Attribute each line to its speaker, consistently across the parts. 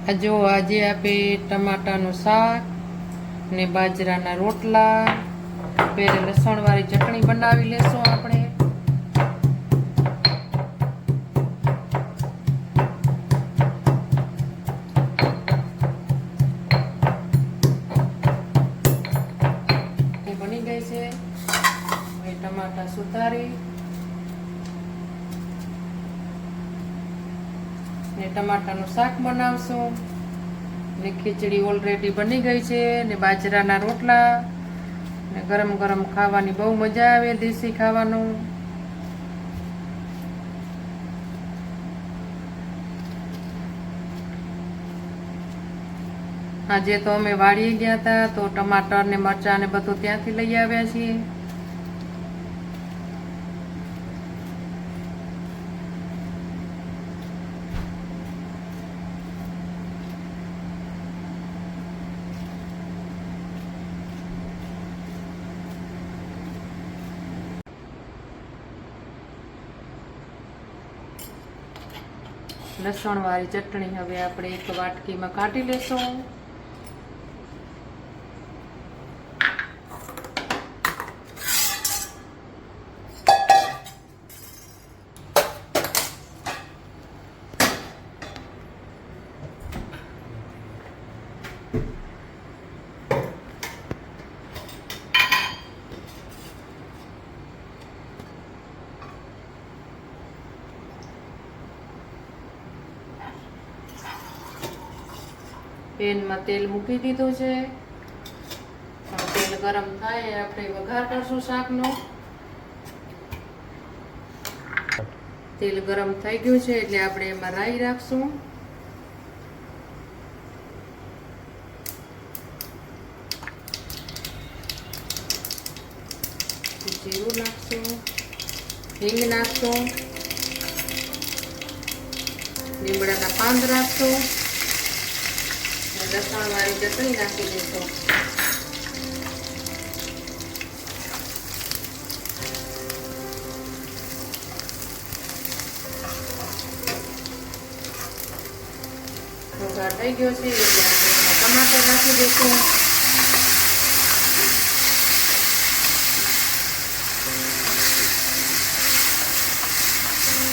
Speaker 1: આ જો આજે આપે ટમાટાનું શાક ને બાજરાના રોટલા પેરે લસણવાળી ચટણી બનાવી લેશું આપણે. બની ગઈ છે. હવે ટમાટા સુધારી ને ટમાટાનું શાક બનાવશું ને ખીચડી ઓલરેડી બની ગઈ છે ને બાજરાના રોટલા ને ગરમ ગરમ ખાવાની બહુ મજા આવે, દેશી ખાવાનું. આજે તો અમે વાડીએ ગયા હતા તો ટમાટર ને મરચાં ને બધું ત્યાંથી લઈ આવ્યા છીએ. લસણવાળી ચટણી હવે આપણે એક વાટકીમાં કાઢી લેશું. પેનમાં તેલ મૂકી દીધું છે. તેલ ગરમ થાય આપણે વઘાર કરશું શાકનો. તેલ ગરમ થઈ ગયું છે એટલે આપણે એમાં રાઈ રાખશું. જીરું નાખશું, હિંગ નાખશું, લીમડાના પાન નાખશું, લસણવાળી ચટણી નાખી દઈશું. વઘાર થઈ ગયો છે એટલે આપણે ટમાટર નાખી દઈશું.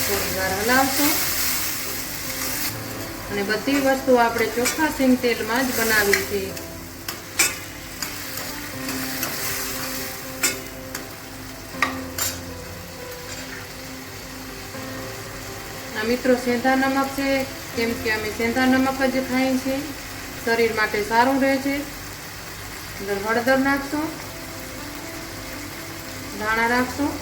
Speaker 1: થોડી વાર હલાવશું અને બધી વસ્તુ આપણે ચોખ્ખા સિંગ તેલમાં જ બનાવી છે. આ મિત્રો સેંધા નમક છે, કેમ કે અમે સેંધા નમક જ ખાઈએ છીએ, શરીર માટે સારું રહે છે. અંદર હળદર નાખશું, ધાણા નાખશું,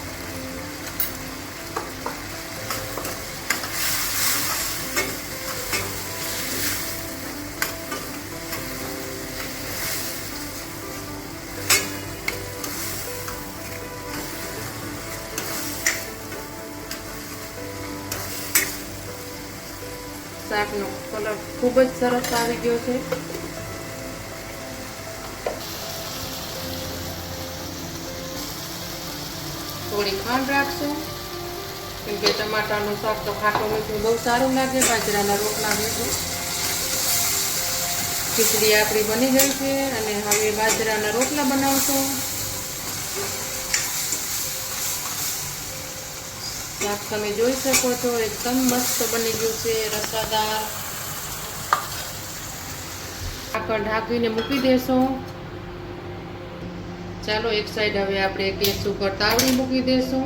Speaker 1: શાકનો કલર ખૂબ જ સરસ આવી ગયો છે. થોડી ખાંડ રાખશું કેમ કે ટમાટાનું શાક તો ખાટું મીઠું બહુ સારું લાગે બાજરાના રોટલા ભેગું. ખીચડી આપણી બની ગઈ છે અને હવે બાજરાના રોટલા બનાવશું. શાક તમે જોઈ શકો છો એકદમ મસ્ત બની ગયું છે, રસાદાર. ઢાંકણ ઢાંકીને મૂકી દેશું. ચાલો એક સાઈડ હવે આપણે ગેસ ઉપર તાવડી મૂકી દેશું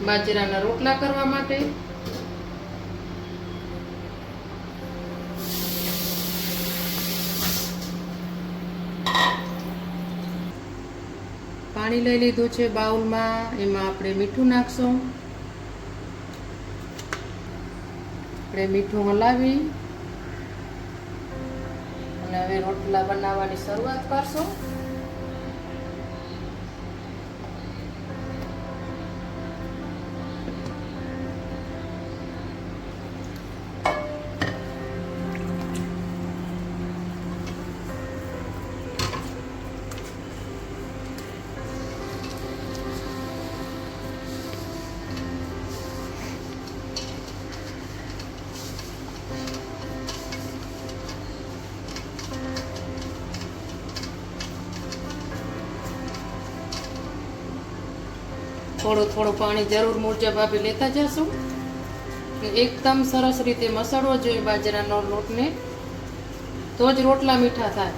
Speaker 1: બાજરાના રોટલા કરવા માટે. પાણી લઈ લીધું છે બાઉલમાં, એમાં આપણે મીઠું નાખશું. આપણે મીઠું હલાવી અને હવે રોટલા બનાવવાની શરૂઆત કરશું. થોડું થોડું પાણી જરૂર મુજબ આપી લેતા જશું. એકદમ સરસ રીતે મસળવો જોઈએ બાજરાનો લોટને, તો જ રોટલા મીઠા થાય.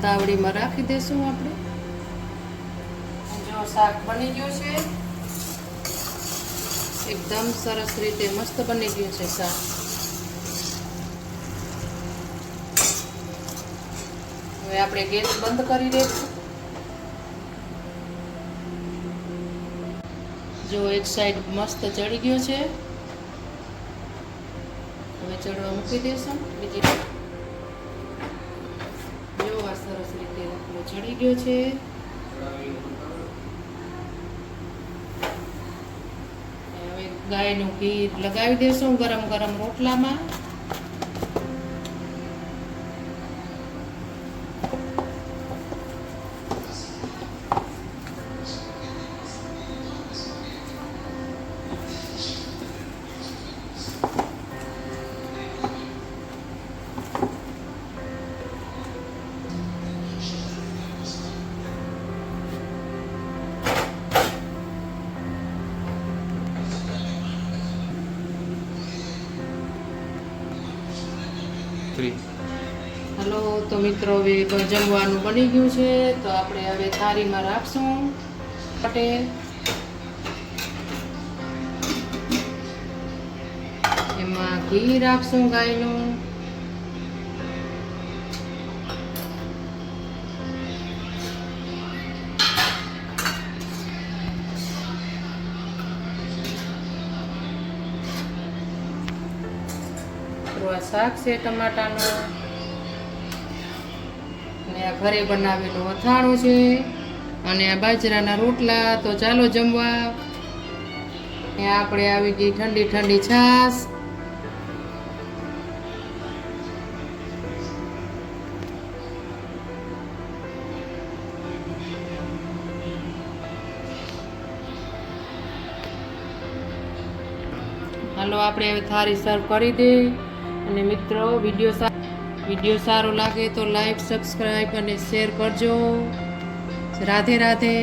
Speaker 1: તાવડીમાં રાખી દેશું આપણે. જો શાક બની ગયું છે, એકદમ સરસ રીતે મસ્ત બની ગયું છે શાક. હવે આપણે ગેસ બંધ કરી દઈશું. જો એક સાઈડ મસ્ત ચડી ગયો છે, હવે ચડવા મૂકી દેશું. બીજી સરસ રીતે રોટલો ચડી ગયો છે. હવે ગાયનું ઘી લગાવી દેશું ગરમ ગરમ રોટલામાં. હલો, તો મિત્રો હવે જમવાનું બની ગયું છે, તો આપણે હવે થાળીમાં રાખશું. પટેલ એમાં ઘી રાખશું ગાયનું. આ શાક છે ટમાટાનું, અને આ ઘરે બનાવેલું અથાણું છે, અને આ બાજરાના રોટલા. તો ચાલો જમવા. આપણે આવી ગઈ ઠંડી ઠંડી છાશ. હાલો આપણે હવે થાળી સર્વ કરી દે. અને મિત્રો વિડીયો સારો લાગે તો લાઈક, સબસ્ક્રાઈબ અને શેર કરજો. રાધે રાધે.